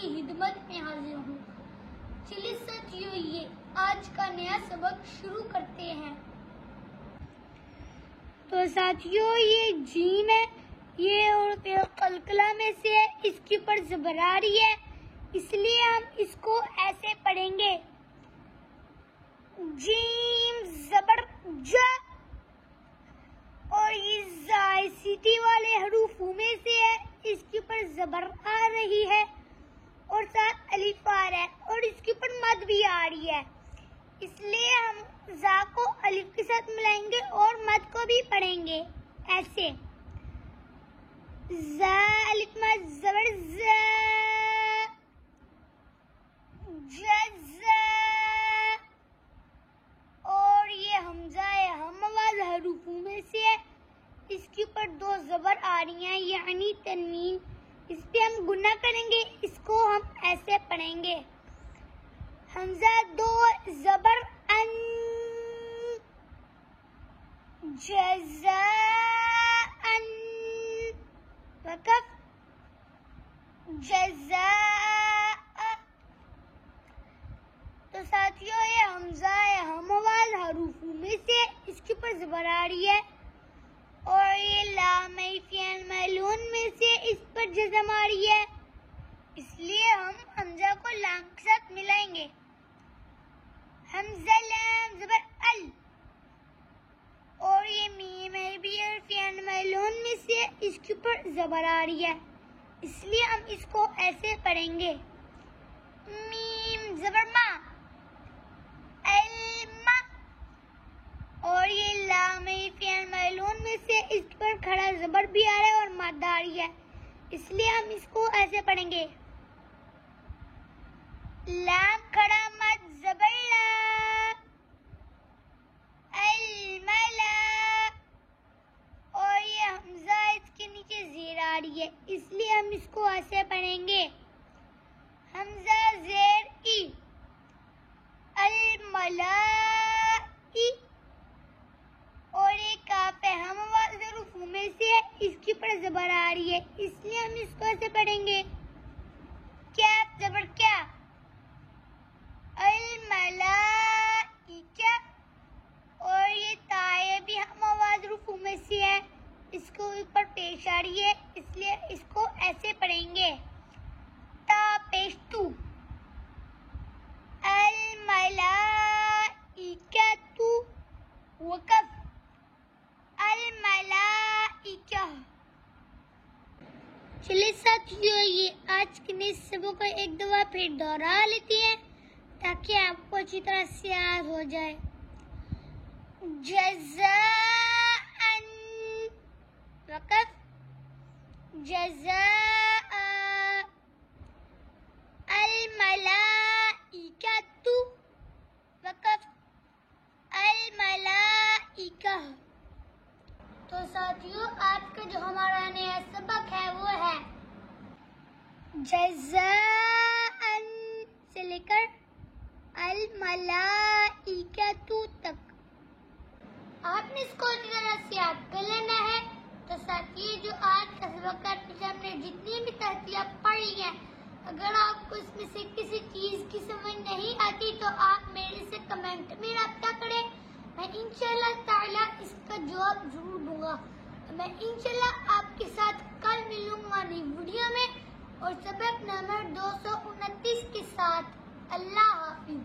आपकी खिदमत में हाजिर हूँ। चलिए साथियों, ये आज का नया सबक शुरू करते हैं। तो साथियों, ये जीम है, ये और कलकला में से है, इसके ऊपर ज़बर आ रही है, इसलिए हम इसको ऐसे पढ़ेंगे। जीम ज़बर ज, और ये ज़ायसीटी वाले हरूफों में से है, इसके ऊपर ज़बर आ रही है और साथ अलिफ आ रहा है और इसके ऊपर मद भी आ रही है, इसलिए हम ज़ा को अलिफ के साथ मिलाएंगे और मद को भी पढ़ेंगे ऐसे। ज़ा अलिफ मद ज़बर ज़ा, जज़ा, और ये हमज़ा है, हम आवाज़ हरूफों में से है, इसके ऊपर दो ज़बर आ रही हैं यानी तन्वीन, इस पे हम गुना करेंगे, इसको हम ऐसे पढ़ेंगे। हमज़ा दो ज़बर अन, जज़ाअन, वक़फ़ जज़ाअ। तो साथियों, ये हमज़ा है, हम आवाज़ हरूफों में से, इसके ऊपर ज़बर आ रही है, और ये लाम फ़िअल मअलून में से, इस पर जज़म आ रही है, इसलिए हम हमज़ा को लाम के साथ मिलाएंगे। हमज़ा लाम ज़बर अल, और ये मीम है भी फ़िअल मअलून में से, इसके ऊपर ज़बर आ रही है, इसलिए हम इसको ऐसे पढ़ेंगे। मीम ज़बर मा, अल-मा, और ये लाम फ़िअल मअलून में से, इस पर खड़ा ज़बर भी आ रहा है और मद आ रही है, इसलिए हम इसको ऐसे पढ़ेंगे। लाम खड़ा मद ज़बर ला, अल-मला, और ये हमज़ा इसके नीचे ज़ेर आ रही है, इसलिए हम इसको ऐसे पढ़ेंगे। हमज़ा ज़ेर ई, अल-मला ई, और ये काफ है, हम आवाज़ हरूफों में से है, इसके ऊपर ज़बर आ रही है, इसलिए हम इसको ऐसे पढ़ेंगे। क्या ज़बर क्या, अल-मलाइका, और ये ताए भी हम आवाज़ हरूफों में से है, इसको ऊपर पेश आ रही है, इसलिए इसको ऐसे पढ़ेंगे। ता पेश तू, अल-मलाइका तू, वक़फ़ अल-मलाइका। चलिए साथियों, ये आज के नए सबक का एक दफा फिर दोहरा लेती हैं ताकि आपको अच्छी तरह से याद हो जाए। जज़ाअन, वक़फ़ जज़ाअ, अल-मलाइकतु, वक़फ़ अल-मलाइका। तो साथियों, आज का जो हमारा नया सबक है वो है जज़ाअन से लेकर अल-मलाइकतु तक। आपने इसको अच्छी तरह से याद कर लेना है। तो साथियों, जो आज का सबक है, हमने जितनी भी तरतीब पढ़ ली है, अगर आपको इसमें से किसी चीज की समझ नहीं आती तो आप मेरे से कमेंट में राब्ता करें, मैं इंशाल्लाह ताला इसका जवाब जरूर दूंगा। मैं इंशाल्लाह आपके साथ कल मिलूंगा नई वीडियो में और सबक नंबर 229 के साथ। अल्लाह हाफिज।